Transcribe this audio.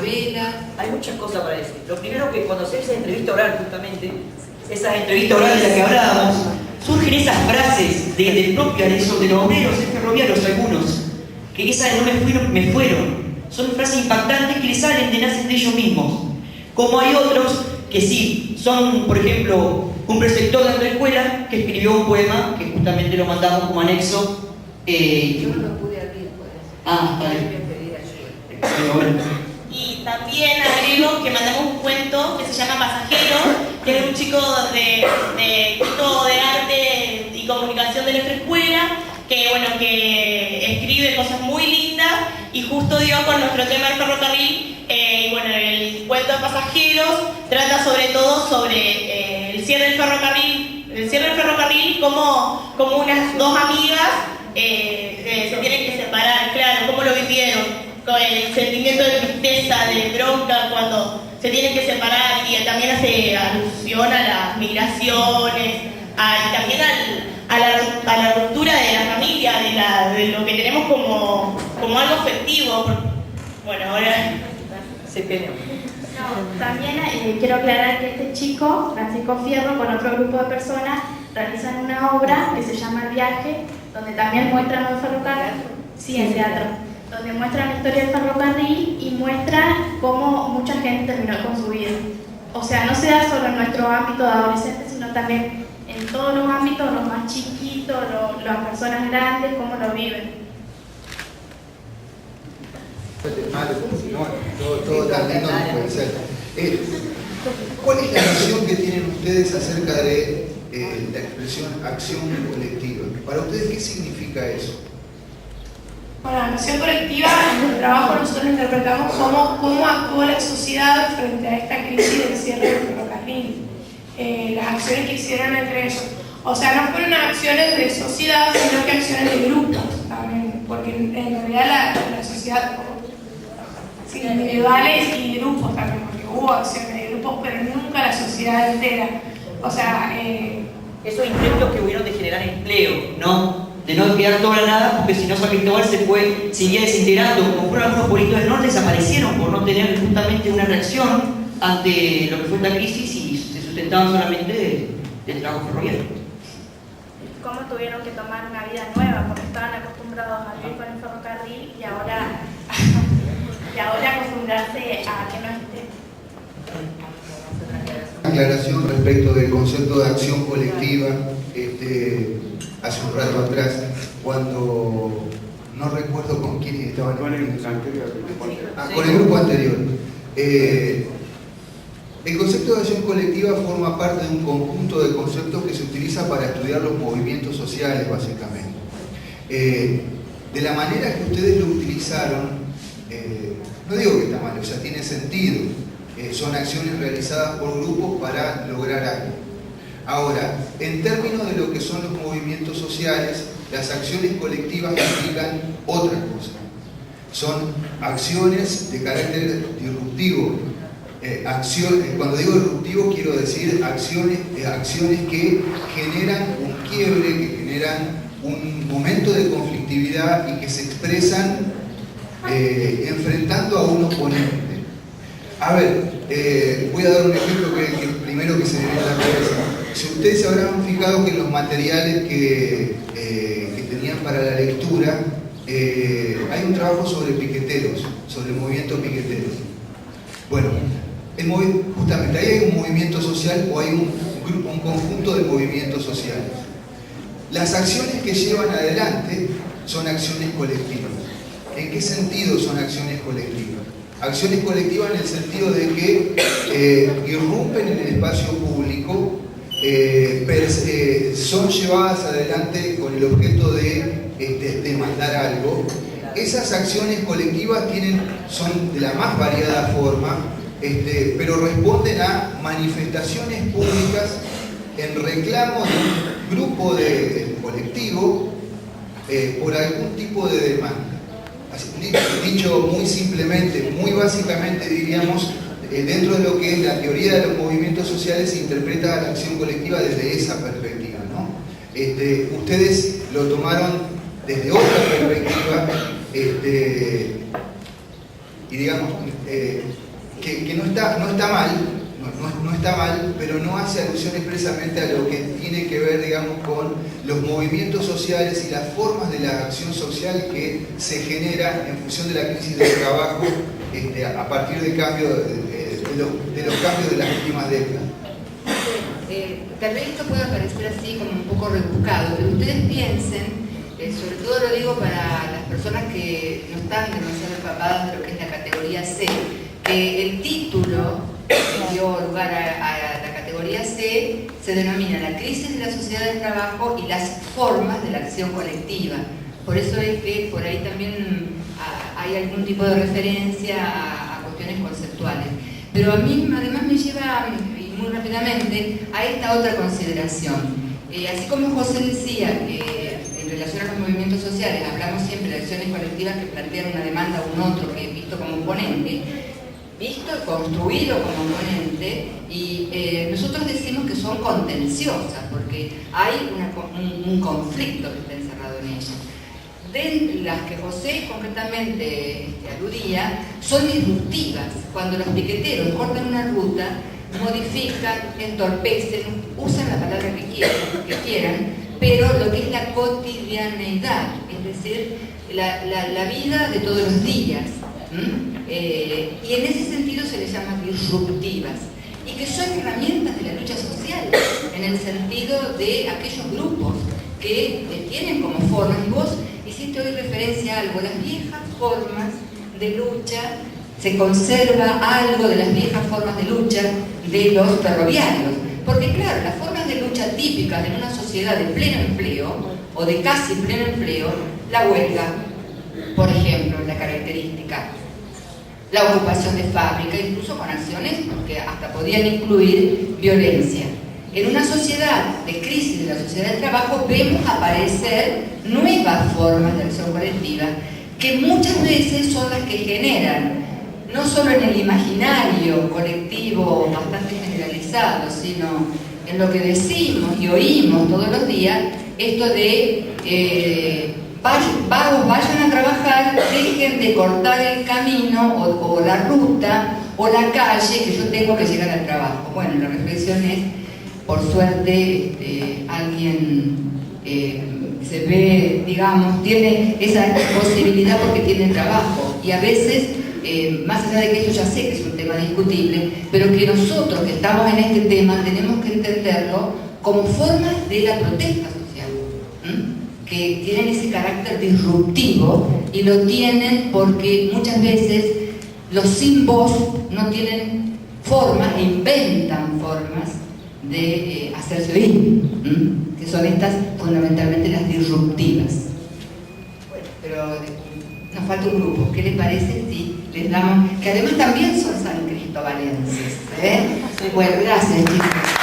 novela. Hay muchas cosas para decir. Lo primero que cuando se hace entrevista oral, justamente, esas entrevistas orales de las que hablábamos, surgen esas frases del propio de los obreros ferroviarios algunos, que esas no me fueron. Son frases impactantes que les salen de nacen de ellos mismos. Como hay otros que sí, son, por ejemplo, un preceptor de la escuela que escribió un poema que justamente lo mandamos como anexo. Yo no lo pude abrir, por eso. Está bien. Y también agrego que mandamos un cuento que se llama Pasajero, que es de un chico de Instituto de Arte y Comunicación de nuestra escuela, que escribe cosas muy lindas y justo dio con nuestro tema del ferrocarril. El cuento de Pasajeros trata sobre todo sobre el cierre del ferrocarril, como unas dos amigas se tienen que separar, claro, cómo lo vivieron, con el sentimiento de tristeza, de bronca cuando se tienen que separar, y también hace alusión a las migraciones, y también a la ruptura de la familia, de lo que tenemos como algo afectivo. Bueno, ahora se peleó. No, también quiero aclarar que este chico, Francisco Fierro, con otro grupo de personas, realizan una obra que se llama El Viaje, donde también muestran el ferrocarril, sí, en teatro, donde muestran la historia del ferrocarril y muestran cómo mucha gente terminó con su vida. O sea, no se da solo en nuestro ámbito de adolescentes, sino también en todos los ámbitos, los más chiquitos, las personas grandes, cómo lo viven. Todo tan lindo no puede ser. ¿Cuál es la visión que tienen ustedes acerca de la expresión acción colectiva? Para ustedes, ¿qué significa eso? Bueno, la acción colectiva, en el trabajo nosotros interpretamos cómo actuó la sociedad frente a esta crisis del cierre del ferrocarril. Las acciones que hicieron entre ellos. O sea, no fueron acciones de sociedad, sino que acciones de grupos también, porque en realidad la sociedad, sí, individuales y grupos también, porque hubo acciones de grupos, pero nunca la sociedad entera. O sea, esos intentos que hubieron de generar empleo, ¿no? De no quedar toda la nada, porque si no San Cristóbal seguía desintegrando, como fueron algunos pueblitos del norte, desaparecieron por no tener justamente una reacción ante lo que fue esta crisis y se sustentaban solamente del trabajo ferroviario. Cómo tuvieron que tomar una vida nueva, porque estaban acostumbrados a vivir con el ferrocarril y ahora acostumbrarse a que no esté. Aclaración respecto del concepto de acción colectiva. Hace un rato atrás, cuando no recuerdo con quién estaban con el grupo anterior. El concepto de acción colectiva forma parte de un conjunto de conceptos que se utiliza para estudiar los movimientos sociales, básicamente. De la manera que ustedes lo utilizaron, no digo que está mal, o sea, tiene sentido. Son acciones realizadas por grupos para lograr algo. Ahora, en términos de lo que son los movimientos sociales, las acciones colectivas implican otra cosa. Son acciones de carácter disruptivo. Cuando digo disruptivo quiero decir acciones que generan un quiebre, que generan un momento de conflictividad y que se expresan enfrentando a un oponente. A ver, voy a dar un ejemplo que es el primero que se me viene a la cabeza. Si ustedes se habrán fijado que en los materiales que tenían para la lectura hay un trabajo sobre piqueteros, sobre el movimiento piquetero. Bueno, justamente ahí hay un movimiento social o hay un conjunto de movimientos sociales. Las acciones que llevan adelante son acciones colectivas. ¿En qué sentido son acciones colectivas? Acciones colectivas en el sentido de que irrumpen en el espacio público, son llevadas adelante con el objeto de demandar algo. Esas acciones colectivas son de la más variada forma, pero responden a manifestaciones públicas en reclamo de un grupo colectivo por algún tipo de demanda. Dicho muy simplemente, muy básicamente diríamos, dentro de lo que es la teoría de los movimientos sociales se interpreta la acción colectiva desde esa perspectiva, ¿no? Ustedes lo tomaron desde otra perspectiva, y digamos, que no está mal, no está mal, pero no hace alusión expresamente a lo que tiene que ver, digamos, con los movimientos sociales y las formas de la acción social que se genera en función de la crisis del trabajo a partir del cambio de los cambios de las últimas décadas. Tal vez esto pueda parecer así como un poco rebuscado, pero ustedes piensen, sobre todo lo digo para las personas que no están demasiado empapadas de lo que es la categoría C, que el título que dio lugar a la categoría C se denomina la crisis de la sociedad del trabajo y las formas de la acción colectiva. Por eso es que por ahí también hay algún tipo de referencia a cuestiones conceptuales. Pero a mí además me lleva muy rápidamente a esta otra consideración. Así como José decía que en relación a los movimientos sociales hablamos siempre de acciones colectivas que plantean una demanda a un otro que es visto como oponente, visto y construido como oponente, y nosotros decimos que son contenciosas porque hay un conflicto que está encerrado en ellas. De las que José concretamente aludía, son disruptivas. Cuando los piqueteros cortan una ruta, modifican, entorpecen, usan la palabra que quieran, pero lo que es la cotidianeidad, es decir, la vida de todos los días. Y en ese sentido se les llama disruptivas, y que son herramientas de la lucha social, en el sentido de aquellos grupos que tienen como formas, y vos hiciste hoy referencia a algo, las viejas formas de lucha, se conserva algo de las viejas formas de lucha de los ferroviarios, porque claro, las formas de lucha típicas en una sociedad de pleno empleo, o de casi pleno empleo, la huelga, por ejemplo, la característica, la ocupación de fábrica, incluso con acciones que hasta podían incluir violencia. En una sociedad de crisis de la sociedad del trabajo vemos aparecer nuevas formas de acción colectiva que muchas veces son las que generan, no solo en el imaginario colectivo bastante generalizado, sino en lo que decimos y oímos todos los días, esto de vagos, vayan a trabajar, dejen de cortar el camino o la ruta o la calle que yo tengo que llegar al trabajo. Bueno, la reflexión es, por suerte, alguien se ve, digamos, tiene esa posibilidad porque tiene trabajo, y a veces, más allá de que eso ya sé que es un tema discutible, pero que nosotros que estamos en este tema tenemos que entenderlo como formas de la protesta social, que tienen ese carácter disruptivo, y lo tienen porque muchas veces los sin voz no tienen formas, e inventan formas de hacerse oír, que son estas fundamentalmente las disruptivas. Bueno, pero nos falta un grupo. ¿Qué les parece si les damos, que además también son san cristobalenses? Bueno, gracias, chicos.